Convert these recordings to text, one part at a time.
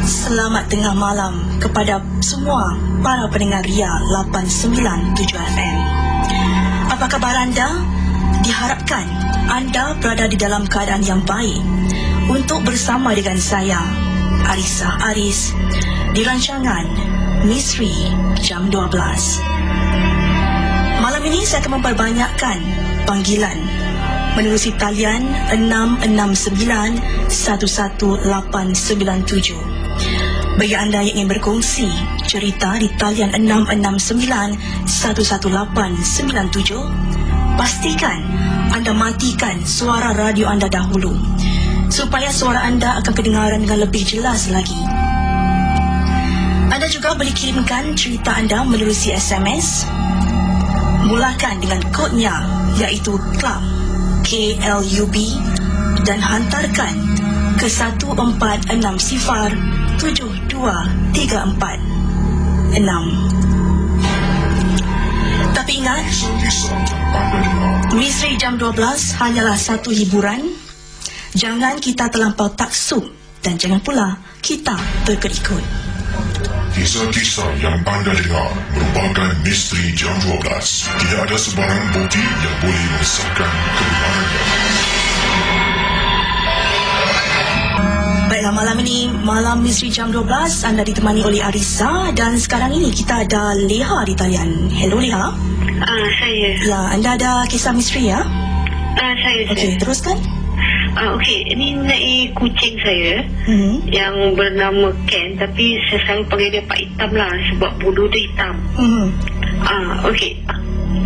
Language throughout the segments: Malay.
Selamat tengah malam kepada semua para pendengar Ria 897 FM. Apa kabar anda? Diharapkan anda berada di dalam keadaan yang baik untuk bersama dengan saya, Arisa Aris, di rancangan Misteri Jam 12. Malam ini saya akan memperbanyakkan panggilan menerusi talian 669-11897. Bagi anda yang ingin berkongsi cerita di talian 669-11897, pastikan anda matikan suara radio anda dahulu supaya suara anda akan kedengaran dengan lebih jelas lagi. Anda juga boleh kirimkan cerita anda menerusi SMS. Mulakan dengan kodnya iaitu KLUB, KLUB, dan hantarkan ke 1460-7234-6. Tapi ingat, Misteri Jam 12 hanyalah satu hiburan. Jangan kita terlampau taksub dan jangan pula kita terikut-ikut. Kisah-kisah yang anda dengar merupakan Misteri Jam 12. Tidak ada sebarang bukti yang boleh mengesahkan kebenarannya. Baiklah, malam ini, malam Misteri Jam 12, anda ditemani oleh Arisa. Dan sekarang ini kita ada Leha di talian. Hello Leha. Saya. Ya, anda ada kisah misteri ya? Saya. Okey, teruskan. Okey, ini mengenai kucing saya yang bernama Ken, tapi saya selalu panggil dia Pak Hitam lah sebab bulu dia hitam. Okey.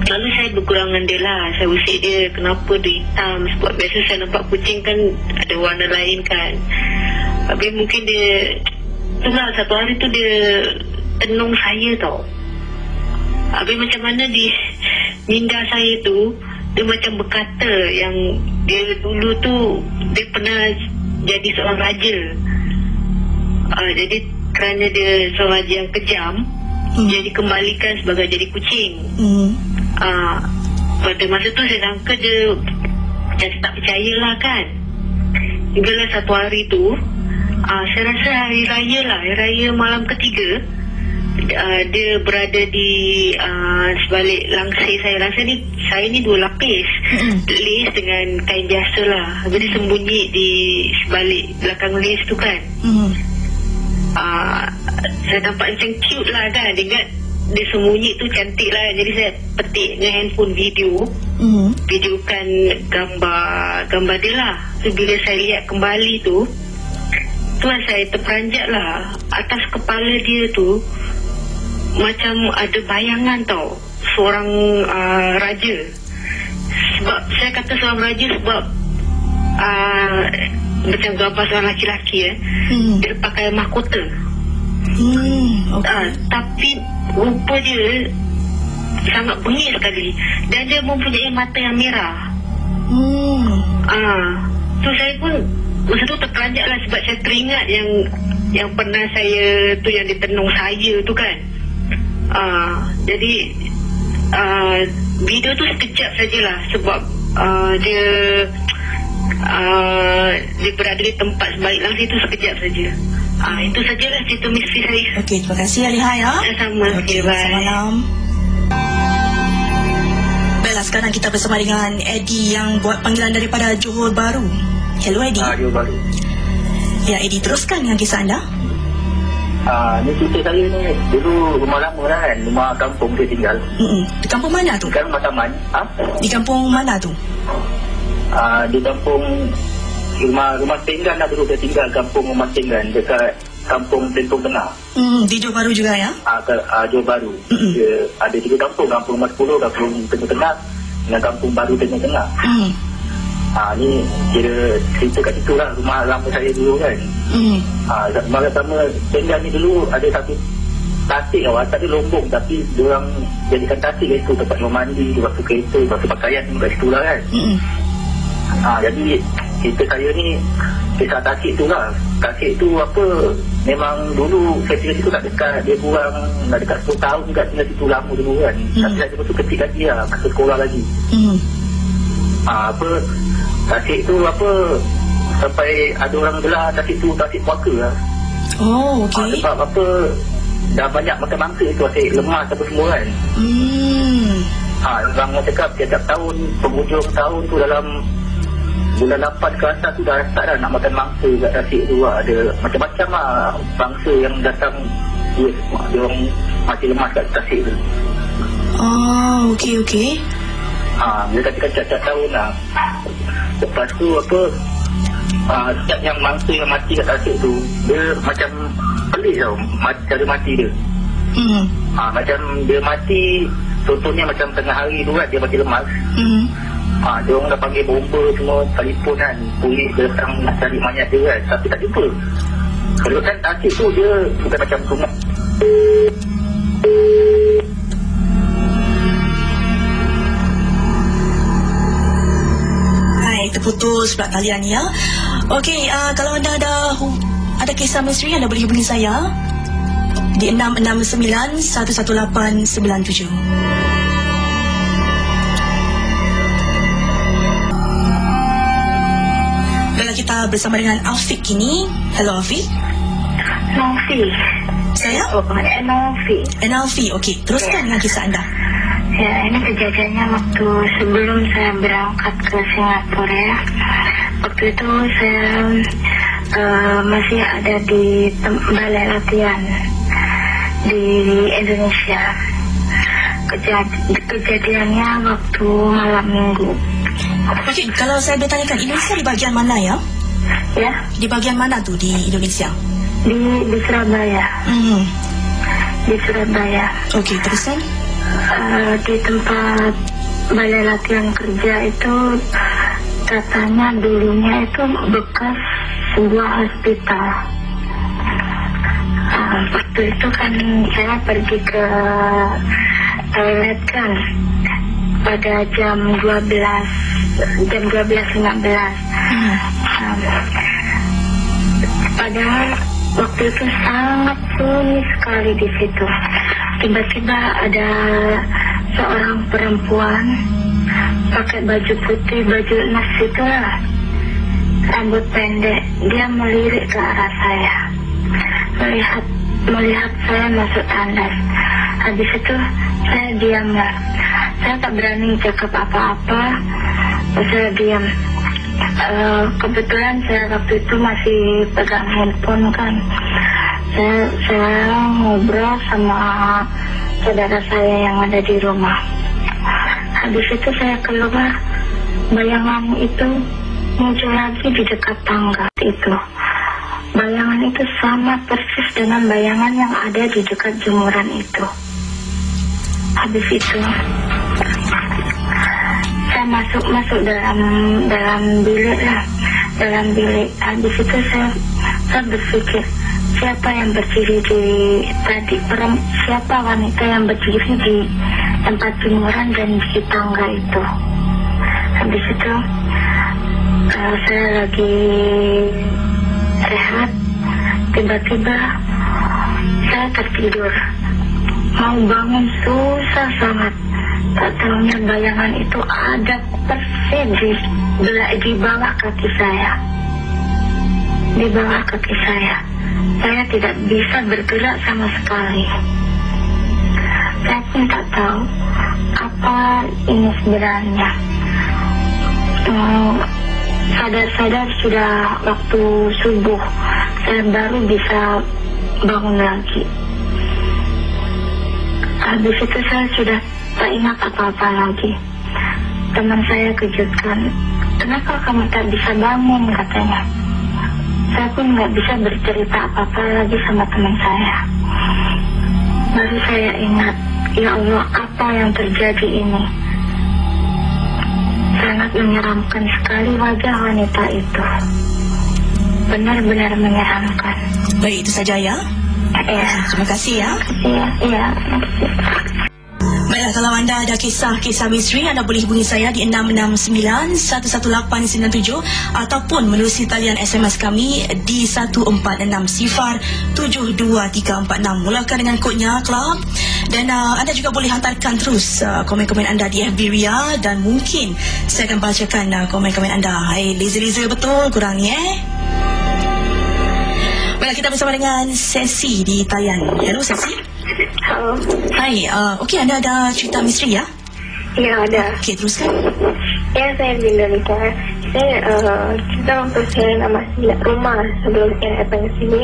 Lalu saya bergurau dengan dia lah. Saya usik dia kenapa dia hitam, sebab biasa saya nampak kucing kan ada warna lain kan. Tapi mungkin dia, itulah satu hari tu dia tenung saya tau. Habis macam mana di minda saya tu, dia macam berkata yang dia dulu tu dia pernah jadi seorang raja. Jadi kerana dia seorang raja yang kejam, dia dikembalikan sebagai jadi kucing. Pada masa tu saya sangka dia macam tak percayalah kan. Hinggalah satu hari tu, saya rasa hari raya malam ketiga, dia berada di sebalik langsir saya. Langsir ni, saya ni 2 lapis lis dengan kain biasa lah. Jadi sembunyi di sebalik belakang lis tu kan. Saya nampak macam cute lah kan. Dia sembunyi tu cantik lah. Jadi saya petik dengan handphone videokan gambar dia lah. So bila saya lihat kembali tu saya terperanjat lah. Atas kepala dia tu macam ada bayangan tau, seorang raja. Sebab saya kata seorang raja sebab macam gambar seorang laki-laki dia pakai mahkota. Tapi rupa dia sangat bengis sekali dan dia mempunyai mata yang merah. So saya pun masa tu terperanjat lah sebab saya teringat yang pernah saya tu yang ditenung saya tu kan. Jadi video tu sekejap sajalah sebab dia berada di tempat sebalik langsir itu sekejap saja. Itu sajalah cerita misteri saya. Okey, terima kasih Aliha ya. Sama. Okey, Bye. malam. Baiklah, sekarang kita bersama dengan Eddie yang buat panggilan daripada Johor Bahru. Hello Eddie. Johor Bahru. Ya Eddie, teruskan dengan kisah anda. Ni cerita saya ni dulu rumah lama lah kan, rumah kampung saya tinggal. Di kampung mana tu? Sekarang rumah taman. Di kampung mana tu? Di kampung rumah Tenggan lah dulu saya tinggal, kampung Rumah Tenggan dekat kampung Tentong Tengah. Di Johor Bahru juga ya? Johor Bahru. Dia ada 3 kampung, kampung Rumah 10, kampung Tentong Tengah dengan kampung baru Tentong Tengah. Ni kira cerita kat situ lah rumah lama saya dulu kan. Rumah pertama Tenggan ni dulu ada satu tasik tau, atas dia lombong tapi diorang jadikan tasik kat situ, tempat rumah mandi, waktu kereta, waktu pakaian kat situ lah kan. Jadi cerita saya ni kisah tasik tu lah. Tasik tu apa, memang dulu saya tinggal situ tak dekat, dia kurang dah dekat 10 tahun juga tinggal situ lama dulu kan. Tapi saya tu kecil lagi lah, masa sekolah lagi. Tasik tu apa, sampai ada orang gelar tasik tu tasik puaka lah. Oh, okey. Sebab apa, dah banyak makan mangsa itu, asyik lemas apa semua kan. Orang cakap tiap tahun, penghujung tahun tu dalam bulan 8 ke atas tu dah start dah nak makan mangsa kat tasik tu. Ada macam-macam lah bangsa yang datang. Yes, dia orang masih lemas kat tasik tu. Oh, okey. Dia katakan tiap tahun lah. Lepas tu apa, setiap yang mangsa yang mati kat tasik tu, dia macam pelik tau cara mati dia. Macam dia mati, contohnya macam tengah hari tu kan, dia mati lemas. Dia orang dah panggil bomba semua, telefon kan, polis datang nak cari mayat dia kan, tapi tak jumpa. Kalau kan tasik tu dia bukan macam sungai. Terputus pula talian ya. Okey, kalau anda ada kisah misteri, anda boleh hubungi saya di 669-11897. Baiklah, kita bersama dengan Afiq kini. Hello Afiq. Novi. Saya? Novi. Okey, teruskan dengan kisah anda. Ya, ini kejadiannya waktu sebelum saya berangkat ke Singapura ya. Waktu itu saya masih ada di balai latihan di Indonesia. Kejadiannya waktu malam minggu. Okey, kalau saya bertanyakan, Indonesia di bahagian mana ya? Ya. Di bahagian mana tu di Indonesia? Di Surabaya. Di Surabaya. Okey, teruskan. Di tempat balai latihan kerja itu katanya dulunya itu bekas sebuah hospital. Waktu itu kan saya pergi ke toilet kan pada jam 12.15. Padahal waktu itu sangat sunyi sekali di situ. Tiba-tiba ada seorang perempuan pakai baju putih, baju nas itu lah, rambut pendek. Dia melirik ke arah saya, melihat saya masuk tandas. Habis itu saya diam lah. Saya tak berani cakap apa-apa. Saya diam. Kebetulan saya waktu itu masih pegang handphone kan. Saya ngobrol sama saudara saya yang ada di rumah. Habis itu saya keluar, bayangan itu muncul lagi di dekat tangga itu. Bayangan itu sama persis dengan bayangan yang ada di dekat jemuran itu. Habis itu saya masuk dalam bilik lah, dalam bilik. Habis itu saya berpikir, siapa yang berdiri siapa wanita yang berdiri di tempat jemuran dan di tangga itu. Habis itu saya lagi rehat, tiba-tiba saya tertidur. Mau bangun susah sangat. Tak tahunya bayangan itu ada persis di bawah kaki saya. Di bawah kaki saya. Saya tidak bisa bergerak sama sekali. Saya pun tak tahu apa ini sebenarnya. Sadar-sadar sudah waktu subuh. Saya baru bisa bangun lagi. Habis itu saya sudah tak ingat apa-apa lagi. Teman saya kejutkan, kenapa kamu tak bisa bangun, katanya. Saya pun nggak bisa bercerita apa-apa lagi sama teman saya. Baru saya ingat, ya Allah, apa yang terjadi ini? Sangat menyeramkan sekali wajah wanita itu. Benar-benar menyeramkan. Baik, itu saja ya. Terima kasih ya. Iya. Baiklah, kalau anda ada kisah-kisah misteri, anda boleh hubungi saya di 669-11897 ataupun menerusi talian SMS kami di 1460-72346. Mulakan dengan kodnya Club. Dan anda juga boleh hantarkan terus komen-komen anda di FB Ria, dan mungkin saya akan bacakan komen-komen anda. Hai, laser betul kurang ni Baiklah, kita bersama dengan Sesi di Tayan. Hello Sesi. Halo. Hai, okey, anda ada cerita misteri ya? Ya, ada. Okey, teruskan. Ya, saya Linda Lika. Saya cerita waktu saya masih rumah sebelum saya datang ke sini.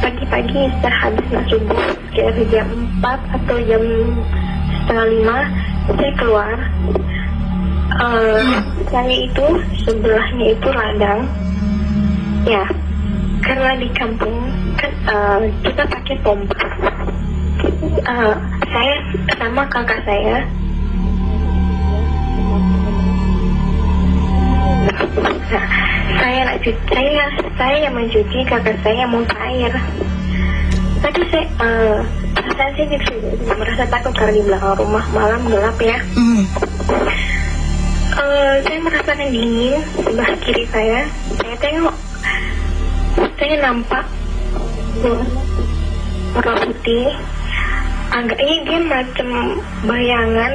Pagi-pagi setelah habis nak subuh, sekitar jam 4 atau jam 4:30, saya keluar. Saya itu sebelahnya itu ladang. Ya, karena di kampung kan kita pakai pompa. Saya sama kakak saya. Saya yang mencuci, kakak saya muntah air. Tapi perasaan saya gitu, merasa takut karena di belakang rumah malam gelap ya. Saya merasakan dingin sebelah kiri saya. Saya tengok, saya nampak warna putih. Agaknya dia macam bayangan.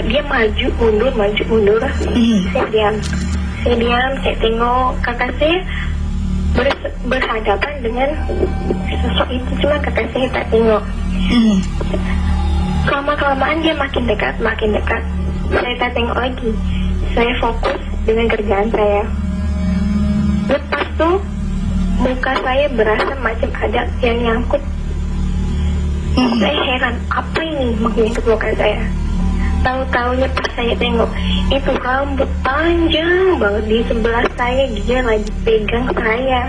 Dia maju mundur. Saya diam, saya tengok kakak saya berhadapan dengan sosok itu, cuma kakak saya tak tengok. Kelamaan dia makin dekat. Saya tak tengok lagi. Saya fokus dengan kerjaan saya. Lepas tu muka saya berasa macam ada yang nyangkut. Saya heran, apa ini menyentuh muka saya? Tahu-tahunya pas saya tengok, itu rambut panjang banget di sebelah saya, dia lagi pegang saya.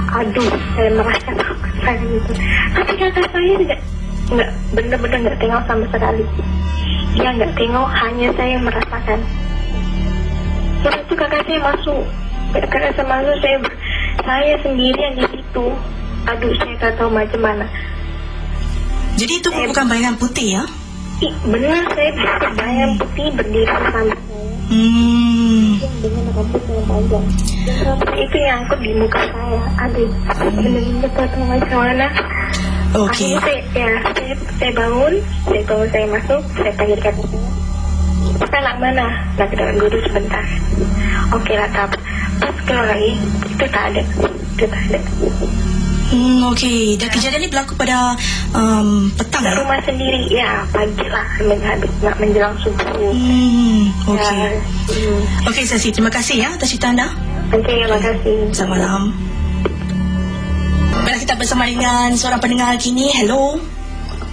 Aduh, saya merasa takut sekali itu. Tapi kakak saya nggak benar-benar nggak tengok sama sekali. Dia nggak tengok, hanya saya yang merasakan. Terus itu kakak saya masuk. Kakak saya masuk, saya sendirian di situ. Aduh, saya tak tahu macam mana. Jadi itu bukan bayangan putih ya? Benar, saya bisa bayangan putih berdiri sama saya. Dengan rambut yang panjang. Dan rambut itu nyangkut di muka saya. Aduh, benar-benar tak tahu macam mana. Okey. Saya bangun, saya masuk, saya panggil kakak saya. Kita nak mana? Nak ke dalam dulu sebentar. Okey lah, tak apa. Pas keluar lagi, itu tak ada. Okey, dan kejadian ini berlaku pada petang ya? Rumah sendiri, ya, pagi lah, nak menjelang subuh. Okey. Okey Sesi, terima kasih ya atas cerita anda. Okey, terima kasih. Selamat malam. Baiklah, kita bersama dengan seorang pendengar kini. Hello.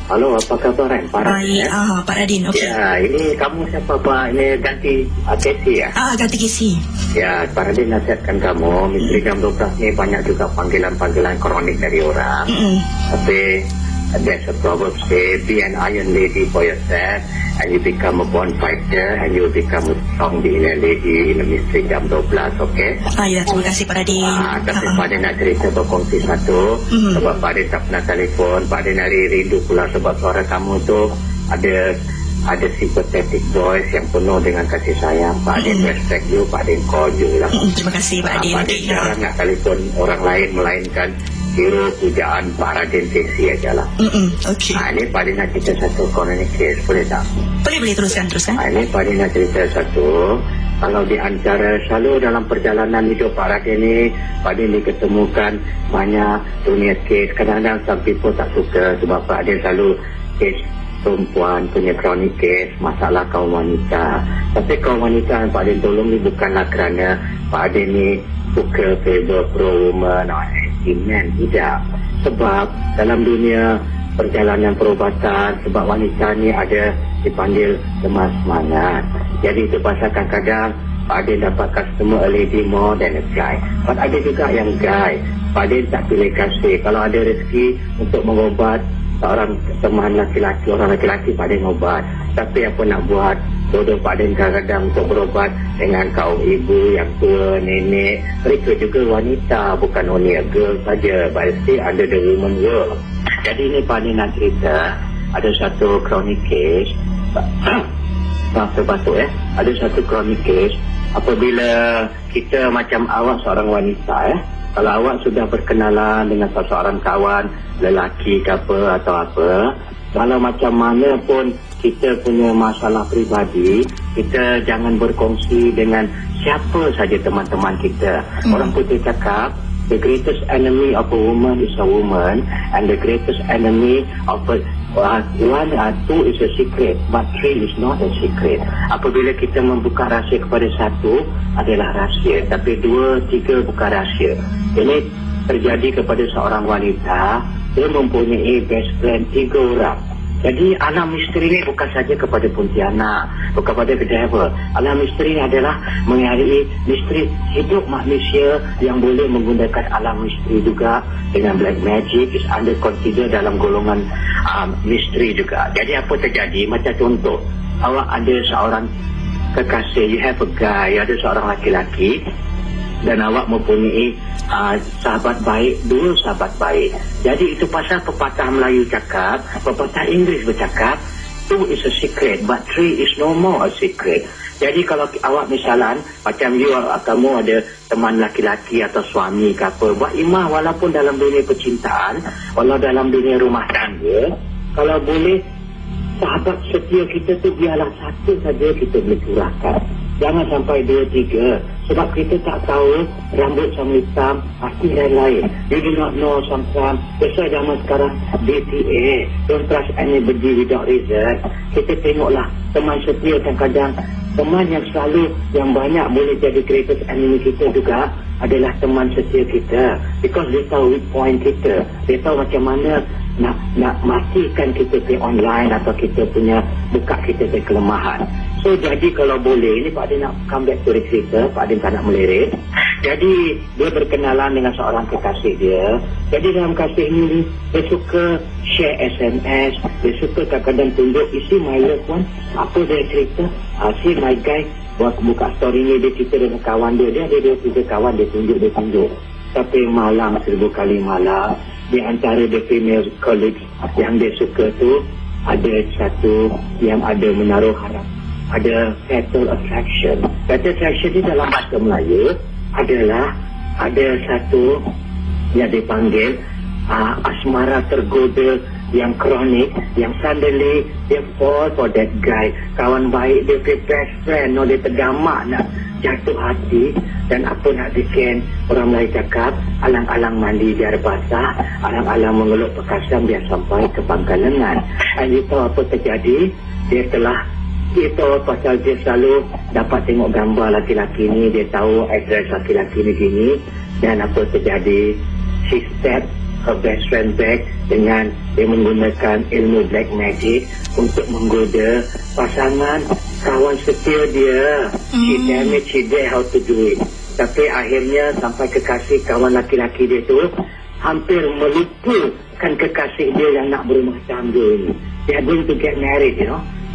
Halo, apa khabar Pak Radin? Baik, Pak Radin, okey. Ya, ini kamu siapa Pak? Ini ganti Casey ya? Ganti Casey. Ya, Pak Radin nasihatkan kamu, misteri jam 12 ni banyak juga panggilan-panggilan kronik dari orang. Tapi there's a proverb say, be an iron lady for yourself, and you become a born fighter, and you will become a strong inner lady in a misteri jam 12, okey? Ya, terima kasih Pak Radin. Tapi Pak Radin nak cerita berkongsi satu, sebab Pak Radin tak pernah telefon, Pak Radin hari rindu pula sebab suara kamu tu ada sympathetic voice yang penuh dengan kasih sayang. Pak Radin respect you, Pak Radin call you lah. Terima kasih Pak Radin. Pak Radin jarang nak telefon orang lain melainkan hero pujaan Pak Radin Casey aja lah. Okey. Ini Pak Radin nak cerita satu chronic case, boleh tak? Boleh, teruskan. Ini Pak Radin nak cerita satu. Kalau di antara selalu dalam perjalanan hidup Pak Radin ni, Pak Radin diketemukan banyak dunia case. Kadang-kadang some people tak suka sebab Pak Radin selalu case perempuan punya chronic case, masalah kaum wanita. Tapi kaum wanita yang Pak Radin tolong ni bukanlah kerana Pak Radin ni suka favor pro-woman or anti-man, tidak. Sebab dalam dunia perjalanan perubatan, sebab wanita ni ada dipanggil lemah semangat. Jadi itu pasal kadang-kadang Pak Radin dapat customer a lady more than a guy. But ada juga yang guy, Pak Radin tak pilih kasih. Kalau ada rezeki untuk mengobat seorang teman laki-laki, orang laki-laki Pak Radin ubat. Tapi apa nak buat, bodoh Pak Radin kadang-kadang untuk berobat dengan kaum ibu yang tua, nenek. Mereka juga wanita, bukan only a girl saja, but still under the woman world. Jadi ini Pak Radin nak cerita, ada satu chronic case, batuk ya, ada satu chronic case apabila kita macam awak seorang wanita kalau awak sudah berkenalan dengan seseorang kawan lelaki ke apa atau apa, kalau macam mana pun kita punya masalah peribadi, kita jangan berkongsi dengan siapa saja teman-teman kita. Orang putih cakap, the greatest enemy of a woman is a woman, and the greatest enemy of a two is a secret, but three is not a secret. Apabila kita membuka rahsia kepada satu adalah rahsia, tapi 2, 3 bukan rahsia. Ini terjadi kepada seorang wanita, dia mempunyai best friend 3 orang. Jadi alam misteri ini bukan saja kepada Pontianak, bukan kepada devil. Alam misteri adalah mengenai misteri hidup manusia yang boleh menggunakan alam misteri juga dengan black magic is under consider dalam golongan misteri juga. Jadi apa terjadi? Macam contoh, awak ada seorang kekasih, you have a guy, ada seorang laki-laki, dan awak mempunyai sahabat baik, 2 sahabat baik. Jadi itu pasal pepatah Melayu cakap, pepatah Inggeris bercakap, 2 is a secret, but 3 is no more a secret. Jadi kalau awak misalan, macam kamu ada teman laki-laki atau suami ke apa, buat imah walaupun dalam dunia percintaan, walau dalam dunia rumah tangga, kalau boleh, sahabat setia kita tu biarlah satu saja kita boleh curahkan. Jangan sampai 2, 3. Sebab kita tak tahu rambut sama hitam, arti lain-lain. You do not know sometimes. Biasa zaman sekarang, DTA. Don't trust anybody without reason. Kita tengoklah teman setia kadang-kadang. Teman yang selalu, yang banyak boleh jadi greatest enemy kita juga adalah teman setia kita. Because dia tahu weak point kita. Dia tahu macam mana nak matikan kita ke online atau kita punya buka kita ke kelemahan. So jadi kalau boleh, ini Pak Adin nak come back to the cerita, Pak Adin tak nak melirik. Jadi dia berkenalan dengan seorang kekasih dia. Jadi dalam kasih ni dia suka share SMS, dia suka kadang-kadang tunjuk isi my loved one, apa dia cerita, see my guy buka story ni, dia cerita dengan kawan dia ada 2-3 kawan dia tunjuk. Tapi malang 1000 kali malang, di antara the female colleagues yang dia suka tu ada satu yang ada menaruh harap, ada fatal attraction. Fatal attraction ni dalam bahasa Melayu adalah ada satu yang dipanggil asmara tergoda yang kronik, yang suddenly dia fall for that guy. Kawan baik dia, best friend, dia terdamak nak jatuh hati. Dan apa nak bikin, orang Melayu cakap, alang-alang mandi biar basah, alang-alang mengeluk perkasan biar sampai ke pangkal lengan. Dan you tahu apa terjadi? Dia pasal dia selalu dapat tengok gambar laki-laki ni, dia tahu address laki-laki ni gini. Dan apa terjadi? She stepped her best friend back dengan dia menggunakan ilmu black magic untuk menggoda pasangan kawan setia dia. She dare how to do it. Tapi akhirnya sampai kekasih kawan laki-laki dia tu hampir melupakan kekasih dia yang nak berumah tangga ni. They are going to get married,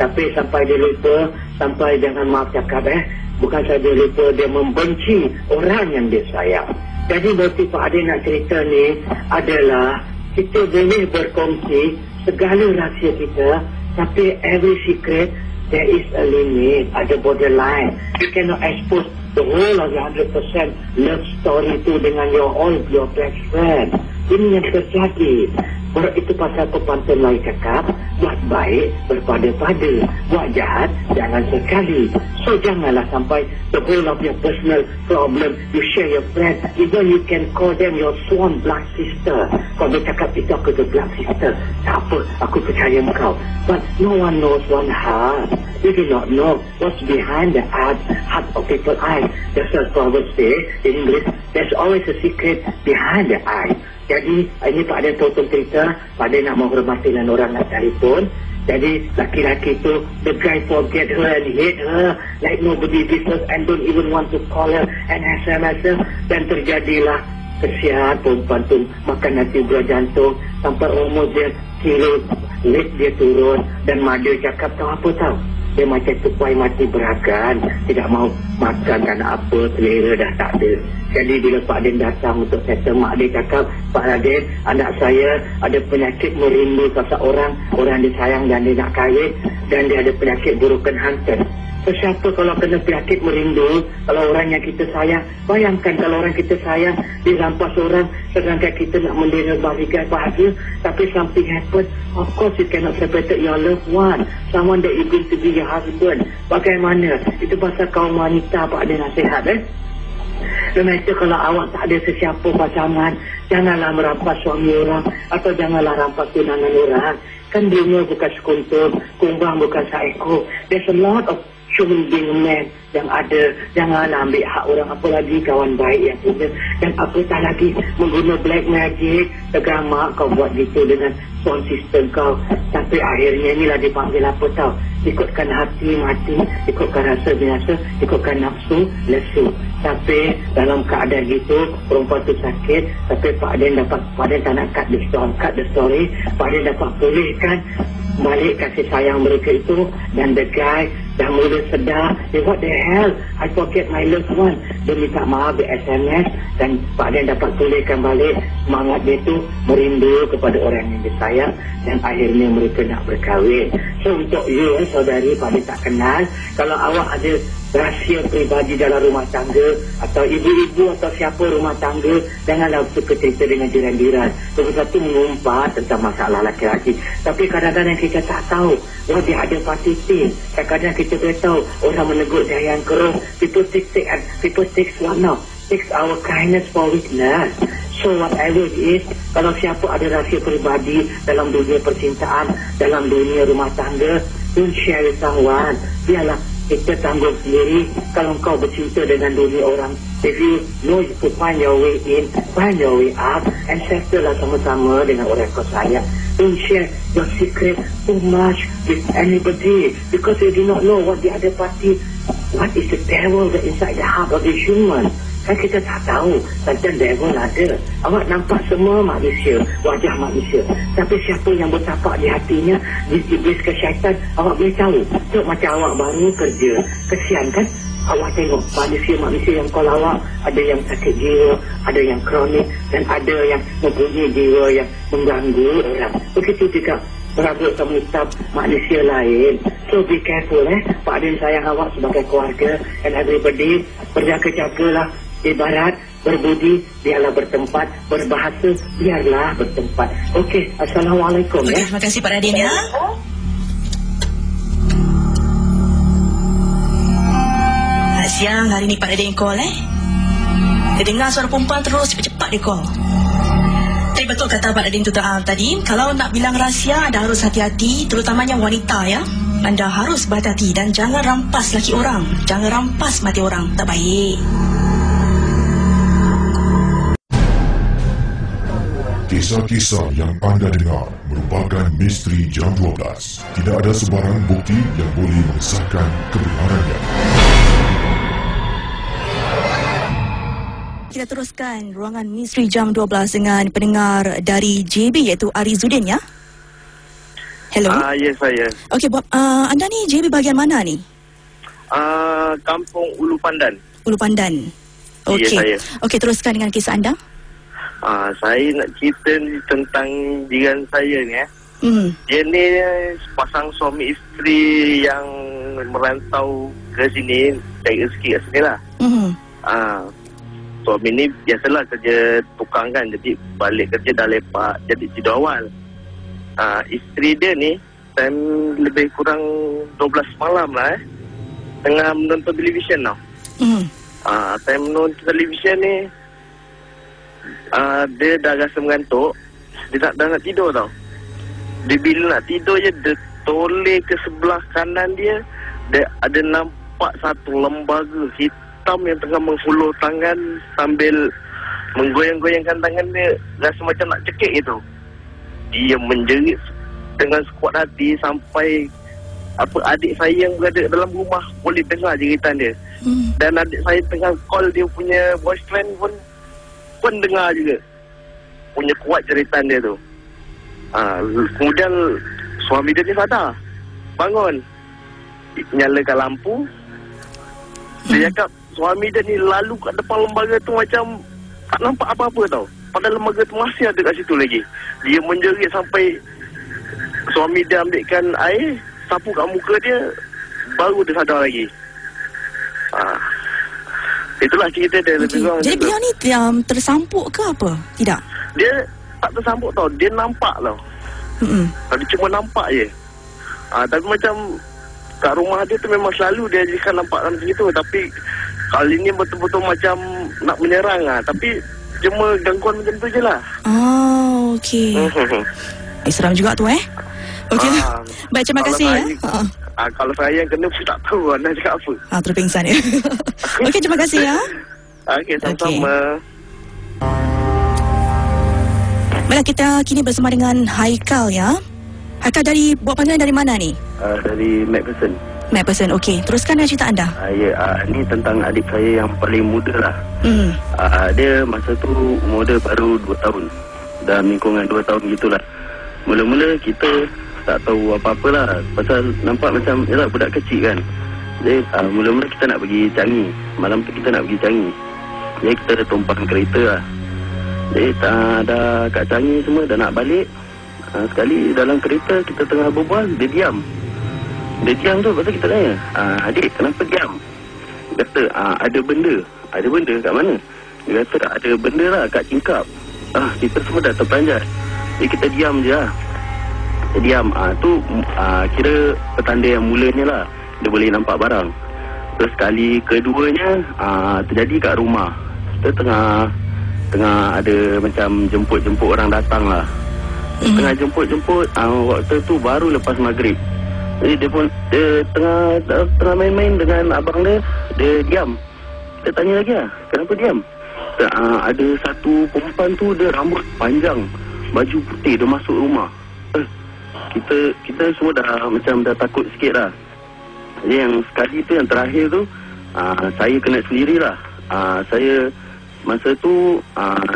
Tapi sampai dia lupa, sampai jangan maaf cakap bukan saja lupa, dia membenci orang yang dia sayang. Jadi motif Pak Adin nak cerita ni adalah kita boleh berkongsi segala rahsia kita, tapi every secret there is a limit, ada borderline. You cannot expose the whole of your 100% love story tu dengan your best friend. Ini yang terjadi. Itu pasal pepantun Melayu cakap, buat baik berpada-pada, buat jahat jangan sekali. So janganlah sampai the whole of your personal problem you share your friend. Even you can call them your sworn blood sister. Kalau dia cakap itu aku the blood sister, tak apa, aku percaya engkau. But no one knows one heart. You do not know what's behind the heart of people's eyes. Just as Proverbs say in English, there's always a secret behind the eye. Jadi ini Pak Adin total cerita, Pak Adin nak menghormati dan orang nak telefon. Jadi laki-laki tu, the guy forget her and hate her like nobody business and don't even want to call her and SMS her. Dan terjadilah kesian perempuan tu makan nasi gula jantung sampai umur dia kilo, weight dia turun. Dan mak dia cakap tahu apa tahu? Dia macam tupai mati beragan, tidak mau makan kerana apa, selera dah tak ada. Jadi bila Pak Adin datang untuk settle, mak dia cakap, Pak Adin, anak saya ada penyakit merindu seseorang, orang dia sayang dan dia nak kahwin, dan dia ada penyakit broken hearted. Siapa kalau kena penyakit merindu, kalau orang yang kita sayang, bayangkan kalau orang kita sayang dirampas orang, sedangkan kita nak mendera bahagia, tapi something happen. Of course you cannot separate your loved one, someone that is going to be your husband. Bagaimana? Itu pasal kaum wanita Pak ada nasihat No matter kalau awak tak ada sesiapa pasangan, janganlah merampas suami orang atau janganlah rampas tunangan orang. Kan dunia bukan sekuntum, kumbang bukan seekor. There's a lot of human being man yang ada. Janganlah ambil hak orang, apalagi kawan baik yang punya. Dan apatah lagi mengguna black magic, agama kau buat gitu dengan sound system kau. Tapi akhirnya inilah dipanggil apa tau, ikutkan hati mati, ikutkan rasa biasa, ikutkan nafsu lesu. Tapi dalam keadaan gitu perempuan tu sakit, tapi Pak Aden tak nak cut the story. Pak Aden dapat pulihkan balik kasih sayang mereka itu. Dan the guy dah mula sedar, what the hell, I forget my loved one. Dia minta maaf di SMS dan Pak Aden dapat pulihkan balik semangat dia tu, merindu kepada orang yang dia sayang. Dan akhirnya mereka nak berkahwin. So untuk you saudari Pak Aden tak kenal, kalau awak ada rahsia peribadi dalam rumah tangga atau ibu-ibu atau siapa rumah tangga, janganlah suka cerita dengan jiran-jiran. Satu mengumpat tentang masalah laki-laki. Tapi kadang-kadang kita tak tahu, dia ada partitin. Kadang-kadang kita beritahu orang menegur dia yang keruh. People take one now. Takes our kindness for weakness. So whatever it is, kalau siapa ada rahsia peribadi dalam dunia percintaan, dalam dunia rumah tangga, don't share with someone. Biarlah kita tanggung sendiri. Kalau kau bercinta dengan dunia orang, if you know you to find your way in, find your way out, and settle lah sama-sama dengan orang kau sayang. Don't share your secret too much with anybody, because you do not know what the other party, what is the devil that inside the heart of the human. Kan kita tak tahu, kadang devil ada. Awak nampak semua manusia, wajah manusia, tapi siapa yang bertapak di hatinya, di iblis ke syaitan, awak boleh tahu. So macam awak baru kerja, kesian kan? Awak tengok manusia-manusia yang kau lawak, ada yang sakit jiwa, ada yang kronik, dan ada yang mempunyai jiwa yang mengganggu orang. Begitu juga berabut sama hitam manusia lain. So be careful Pak Aden sayang awak sebagai keluarga, and everybody berjaga-jagalah. Ibarat berbudi biarlah bertempat, berbahasa biarlah bertempat. Okey, Assalamualaikum. Okay, terima kasih Pak Raden ya. Siang hari ni Pak Raden call Dia dengar suara perempuan terus cepat-cepat dia call. Tapi betul kata Pak Raden tu tadi, kalau nak bilang rahsia anda harus hati-hati, terutamanya wanita ya. Anda harus berhati-hati dan jangan rampas laki orang, jangan rampas mati orang, tak baik. Kisah-kisah yang anda dengar merupakan misteri jam 12. Tidak ada sebarang bukti yang boleh mengesahkan kebenarannya. Kita teruskan ruangan misteri jam 12 dengan pendengar dari JB iaitu Arizuddin ya. Hello. Ya saya. Okey Bob, anda ni JB bahagian mana ni? Kampung Ulu Pandan. Ulu Pandan. Okey. Ya, saya. Okey, teruskan dengan kisah anda. Saya nak cerita tentang jiran saya ni Dia ni sepasang suami isteri yang merantau ke sini, cari rezeki kat sini lah. Suami ni biasalah kerja tukang kan, jadi balik kerja dah lepak, jadi tidur awal. Isteri dia ni time lebih kurang 12 malam lah tengah menonton televisyen tau. Time menonton televisyen ni dia dah rasa mengantuk, dia dah nak tidur tau. Dia bila nak tidur je, dia toleh ke sebelah kanan dia ada nampak satu lembaga hitam yang tengah menghulur tangan sambil menggoyang-goyangkan tangan dia, rasa macam nak cekik gitu. Dia menjerit dengan sekuat hati sampai adik saya yang berada dalam rumah boleh dengar jeritan dia. Dan adik saya tengah call dia punya boyfriend pun dengar juga punya kuat jeritan dia tu. Kemudian suami dia ni sadar, bangun, nyalakan lampu. Dia cakap suami dia ni lalu kat depan lembaga tu macam tak nampak apa-apa tau, padahal lembaga tu masih ada kat situ lagi. Dia menjerit sampai suami dia ambilkan air, sapu kat muka dia, baru dia sadar lagi. Itulah cerita dia. Okay. Jadi beliau ni tersampuk ke apa? Tidak? Dia tak tersambut tau. Dia nampak tau. Dia cuma nampak je. Tapi macam kat rumah dia tu memang selalu dia akan nampak macam itu. Tapi kali ni betul-betul macam nak menyerang Tapi cuma gangguan macam tu je lah. Okey. Seram juga tu Okey. Baik, terima kasih kalau saya yang kena pun tak tahu nak cakap apa. Terus pingsan ya. Okey, terima kasih ya. Okey, sama-sama. Baiklah, kita kini bersama dengan Haikal ya. Haikal buat panggilan dari mana ni? Dari McPherson. McPherson, okey. Teruskan cerita anda. Ni tentang adik saya yang paling muda lah. Dia masa tu umur dia baru 2 tahun. Dah lingkungan 2 tahun gitulah. Mula-mula kita tak tahu apa-apa lah. Pasal nampak macam budak kecil kan. Jadi mula-mula kita nak pergi Changi. Malam tu kita nak pergi Changi. Jadi kita ada tumpang kereta lah. Jadi dah kat Changi semua dah nak balik. Sekali dalam kereta kita tengah berbual, dia diam. Dia diam tu, pasal kita tanya, adik kenapa diam? Dia kata, ada benda. Ada benda kat mana? Dia kata, ada benda lah kat tingkap. Kita semua dah terperanjat. Jadi kita diam je lah. Dia diam. Tu kira petanda yang mulanya lah. Dia boleh nampak barang. Terus kali keduanya, terjadi kat rumah. Kita tengah ada macam jemput-jemput orang datang lah. Tengah jemput-jemput, waktu tu baru lepas maghrib. Jadi dia tengah main-main dengan abang dia. Dia diam. Dia tanya lagi lah, kenapa diam? Ada satu perempuan tu, dia rambut panjang, baju putih, dia masuk rumah. Kita semua dah takut sikit lah. Jadi yang sekali tu, yang terakhir tu, saya kena sendirilah. Saya masa tu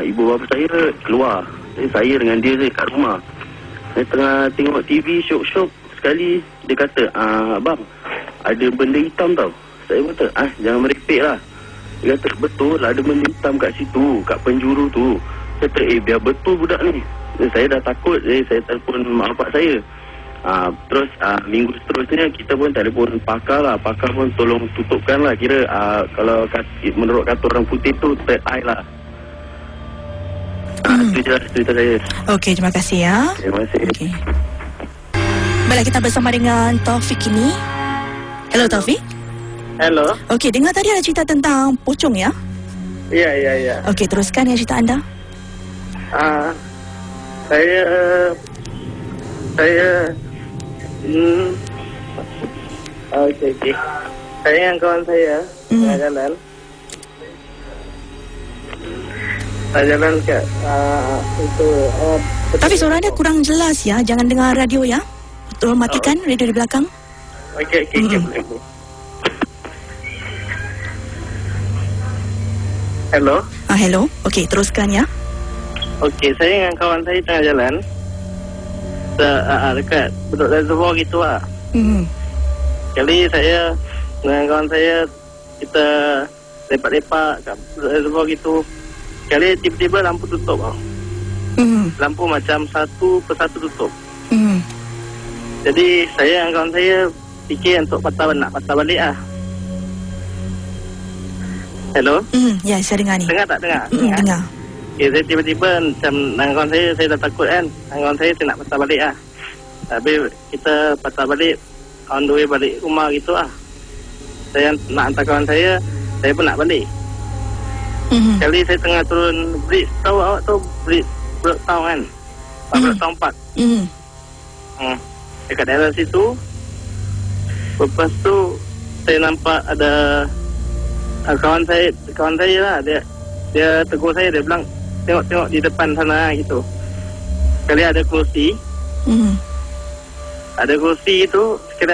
ibu bapa saya keluar. Jadi saya dengan dia je kat rumah. Saya tengah tengok TV syok-syok. Sekali dia kata, abang, ada benda hitam tau. Saya kata, jangan merepek lah. Dia kata, betul ada benda hitam kat situ, kat penjuru tu. Saya kata, biar betul budak ni. Saya dah takut. Jadi saya telefon mak bapak saya. Terus minggu seterusnya kita pun telefon pakar lah. Pakar pun tolong tutupkan lah. Kira kalau menurut kata orang putih tu, third eye lah. Itu je cerita saya. Okey, terima kasih ya. Terima kasih. Okay. Baiklah, kita bersama dengan Taufik ini. Hello Taufik. Hello. Okey, dengar tadi ada cerita tentang pocong ya? Ya. Okey, teruskan ya cerita anda. Saya okey. Saya yang kawan saya tengah jalan. Saya jalan kat Tapi suara anda kurang jelas ya. Jangan dengar radio ya. Tolong matikan radio di belakang. Okey. Hello. Hello. Okey, teruskan ya. Okey, saya dengan kawan saya tengah jalan. Dekat Bedok Reservoir gitu lah. Kali saya dengan kawan saya, kita lepak-lepak kat Bedok Reservoir gitu. Kali tiba-tiba lampu tutup tau. Lampu macam satu persatu tutup. Jadi saya dengan kawan saya fikir untuk nak patah balik lah. Hello? Ya, saya dengar ni. Dengar tak? Dengar? Dengar. Okay, saya tiba-tiba macam dengan kawan saya dah takut kan. Dengan kawan saya nak patah balik lah. Tapi kita patah balik, on the way balik rumah gitu lah. Saya nak hantar kawan saya pun nak balik. Kali saya tengah turun bridge, tahu awak tahu bridge Bedok Town kan? Bedok Town Park. Dekat daerah situ. Lepas tu saya nampak ada kawan saya lah, dia tegur saya, dia bilang tengok di depan sana gitu. Sekali ada kerusi. Ada kerusi itu, sekali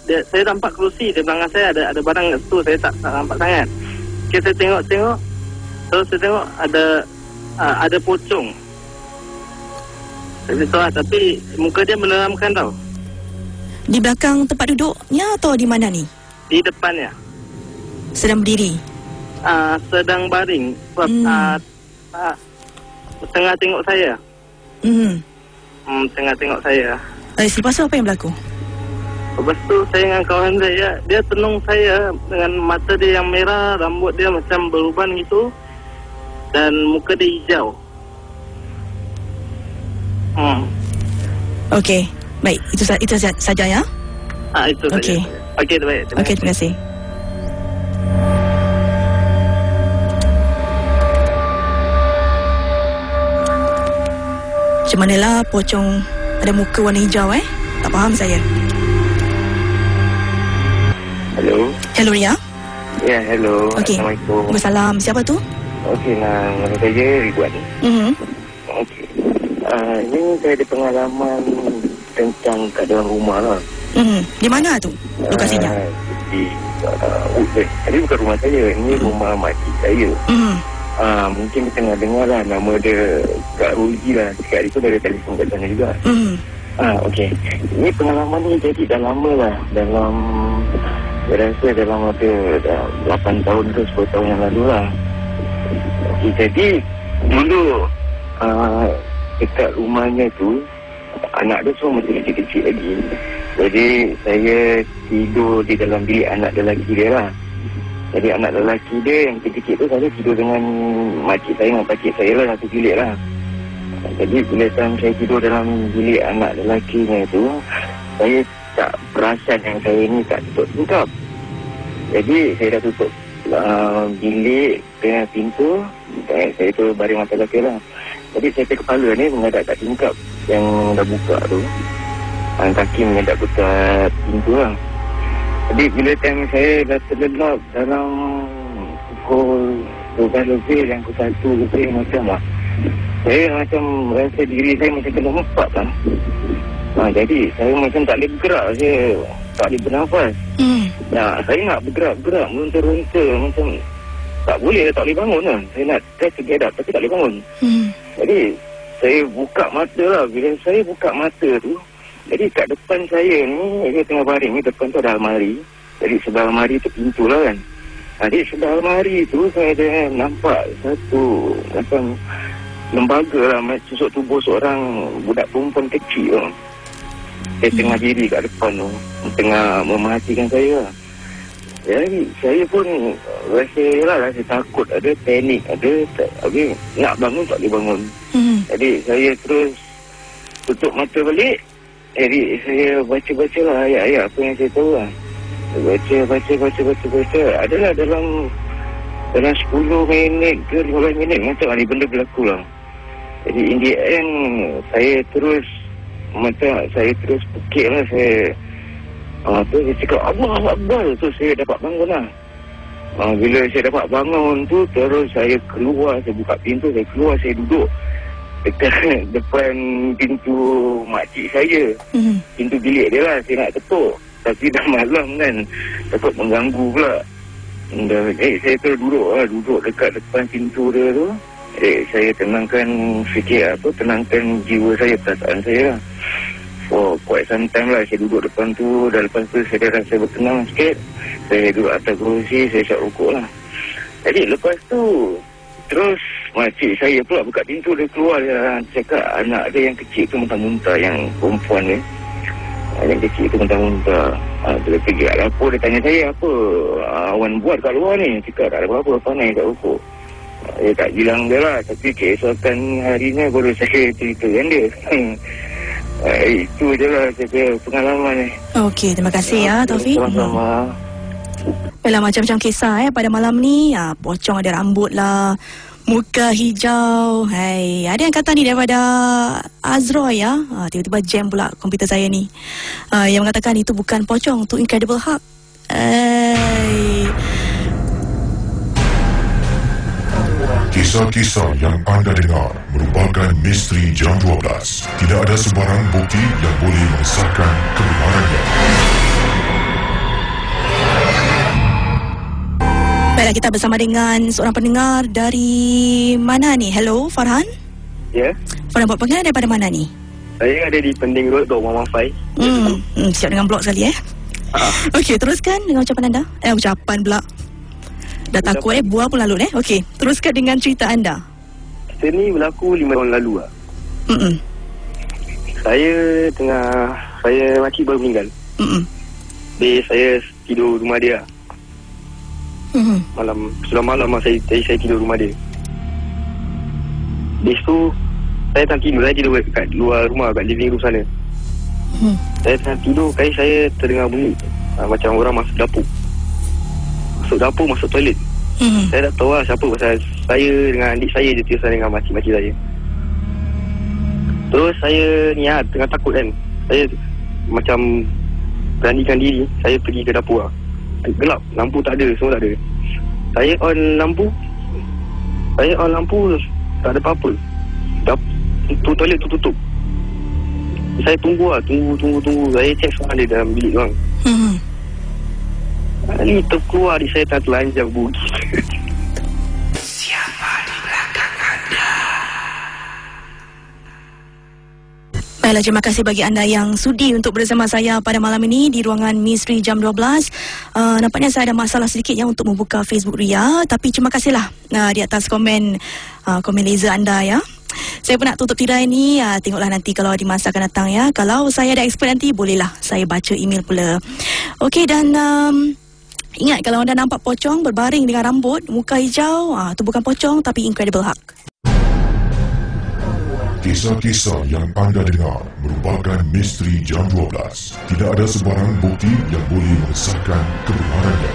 saya nampak kerusi di belakang saya, ada barang tu saya tak nampak sangat. Okay, saya tengok. Terus saya tengok ada pocong. Saya tahu lah, tapi muka dia meneramkan tau. Di belakang tempat duduknya atau di mana ni? Di depannya. Sedang berdiri? Sedang baring. Tengah tengok saya. Tengah tengok saya. Selepas tu apa yang berlaku? Lepas tu saya dengan kawan saya, dia tenung saya dengan mata dia yang merah, rambut dia macam beruban gitu, dan muka dia hijau. Okey, baik, itu saja ya. Itu saja. Okey, baik. Okey, terima kasih. Macam manalah pocong ada muka warna hijau Tak faham saya. Hello Ria. Ya, hello. Okay. Assalamualaikum. Waalaikumsalam. Siapa tu? Okey, nama saya Ridwan. Okey. Ini saya ada pengalaman tentang keadaan rumah lah. Di mana tu lokasinya? Di ini bukan rumah saya, ini rumah makcik saya. Mungkin kita tengah dengar lah nama dia Kak Ruzi lah. Sekarang itu dari telefon kat sana juga. Okey. Ini pengalaman ni jadi dah lama lah. Saya rasa dalam ada 8 tahun ke 10 tahun yang lalu lah. Okay, jadi dulu dekat rumahnya tu anak dia semua masih kecil-kecil lagi. Jadi saya tidur di dalam bilik anak lelaki dia lah. Jadi anak lelaki dia yang kecil-kecil tu saya tidur dengan makcik saya dengan pakcik saya lah, satu bilik lah. Jadi bila saya tidur dalam bilik anak lelakinya tu, saya tak perasan yang saya ni tak tutup tingkap. Jadi saya dah tutup bilik dengan pintu. Saya tu baring mata lelaki lah. Jadi saya kepala ni menghadap kat tingkap yang dah buka tu. Kaki menghadap dekat pintu lah. Jadi bila time saya dah terlelap dalam pukul 12 lebih dan pukul 1 lebih macam lah, saya macam rasa diri saya macam kena empat lah. Jadi saya macam tak boleh bergerak, saya tak boleh bernafas. Saya nak bergerak-gerak, meronta-ronta macam tak boleh bangun lah. Saya nak try to get up tapi tak boleh bangun. Jadi saya buka mata lah. Bila saya buka mata tu, jadi kat depan saya ni, saya tengah baring ni, depan tu ada almari. Jadi sebelah almari tu pintu lah kan. Jadi sebelah almari tu saya ada nampak satu macam lembaga lah, susuk tubuh seorang budak perempuan kecil lah. Dia tengah diri kat depan tu, tengah memerhatikan saya lah. Jadi saya pun rasa takut, ada panik, habis nak bangun tak boleh bangun. Jadi saya terus tutup mata balik. Jadi saya baca-baca lah ayat-ayat apa yang saya tahu lah. Baca. Adalah dalam 10 minit ke 15 minit macam ada benda berlaku lah. Jadi in the end saya terus pekik lah. Saya cakap Allah Akbar. Tu saya dapat bangun lah. Bila saya dapat bangun tu, terus saya keluar, saya buka pintu, saya keluar, saya duduk dekat depan pintu makcik saya. Pintu bilik dia lah, saya nak ketuk. Tapi dah malam kan, takut mengganggu pula. Saya terus duduk dekat depan pintu dia tu. Saya tenangkan tenangkan jiwa saya, perasaan saya lah. For quite some time lah saya duduk depan tu. Dan lepas tu saya dah rasa bertenang sikit. Saya duduk atas kerusi, saya isap rokok lah. Jadi lepas tu terus makcik saya pula buka pintu, dia keluar, dia cakap anak dia yang kecil tu muntah-muntah, yang perempuan ni, yang kecil tu muntah-muntah. Dia pergi kat dapur, dia tanya saya apa awan buat kat luar ni. Cakap tak ada apa-apa, panas kat rokok. Dia tak bilang dia lah. Tapi keesokan harinya baru saya ceritakan dia. Itu je lah pengalaman ni. Okey, terima kasih ya Taufik. Sama-sama. Baiklah, macam-macam kisah pada malam ni. Pocong ada rambut lah, muka hijau. Ada yang kata ni daripada Azroy ya. Tiba-tiba jam pula komputer saya ni. Yang mengatakan itu bukan pocong, tu Incredible Hulk. Kisah-kisah yang anda dengar merupakan misteri jam 12. Tidak ada sebarang bukti yang boleh mengesahkan kebenarannya. Baiklah, kita bersama dengan seorang pendengar dari mana ni? Hello, Farhan? Ya. Farhan buat panggilan daripada mana ni? Saya ada di Pending Road, Blok 115. Siap dengan blok sekali Okey, teruskan dengan ucapan anda. Ucapan pula. Dah takut buah pun lalu Okey, teruskan dengan cerita anda. Cerita ni berlaku 5 tahun lalu lah. Saya makcik baru meninggal. Habis saya tidur rumah dia. Sudah malam saya tidur rumah dia. Habis tu saya tak tidur, saya tidur kat luar rumah, kat living room sana. Saya tengah tidur, saya terdengar bunyi macam orang masuk dapur. Masuk toilet. Saya tak tahu lah siapa, pasal saya dengan adik saya je tiusan dengan makcik-makcik saya. Terus saya ni tengah takut kan. Saya macam beranikan diri, saya pergi ke dapur lah. Gelap, lampu tak ada, semua tak ada. Saya on lampu, tak ada apa-apa. Toilet tu tutup. Saya tunggu. Saya cek soalan dia dalam bilik orang. Ni terkeluar di saya tak telanjang bugis. Siapa di belakang anda? Baiklah, terima kasih bagi anda yang sudi untuk bersama saya pada malam ini di ruangan Misteri Jam 12. Nampaknya saya ada masalah sedikit ya untuk membuka Facebook Ria, tapi terima kasihlah di atas komen laser anda ya. Saya pun nak tutup tirai ni, tengoklah nanti kalau di masa akan datang ya. Kalau saya ada expert nanti, bolehlah saya baca email pula. Okey, dan ingat, kalau anda nampak pocong berbaring dengan rambut, muka hijau, itu bukan pocong tapi Incredible Hulk. Kisah-kisah yang anda dengar merupakan misteri Jam 12. Tidak ada sebarang bukti yang boleh mengesahkan kebenarannya.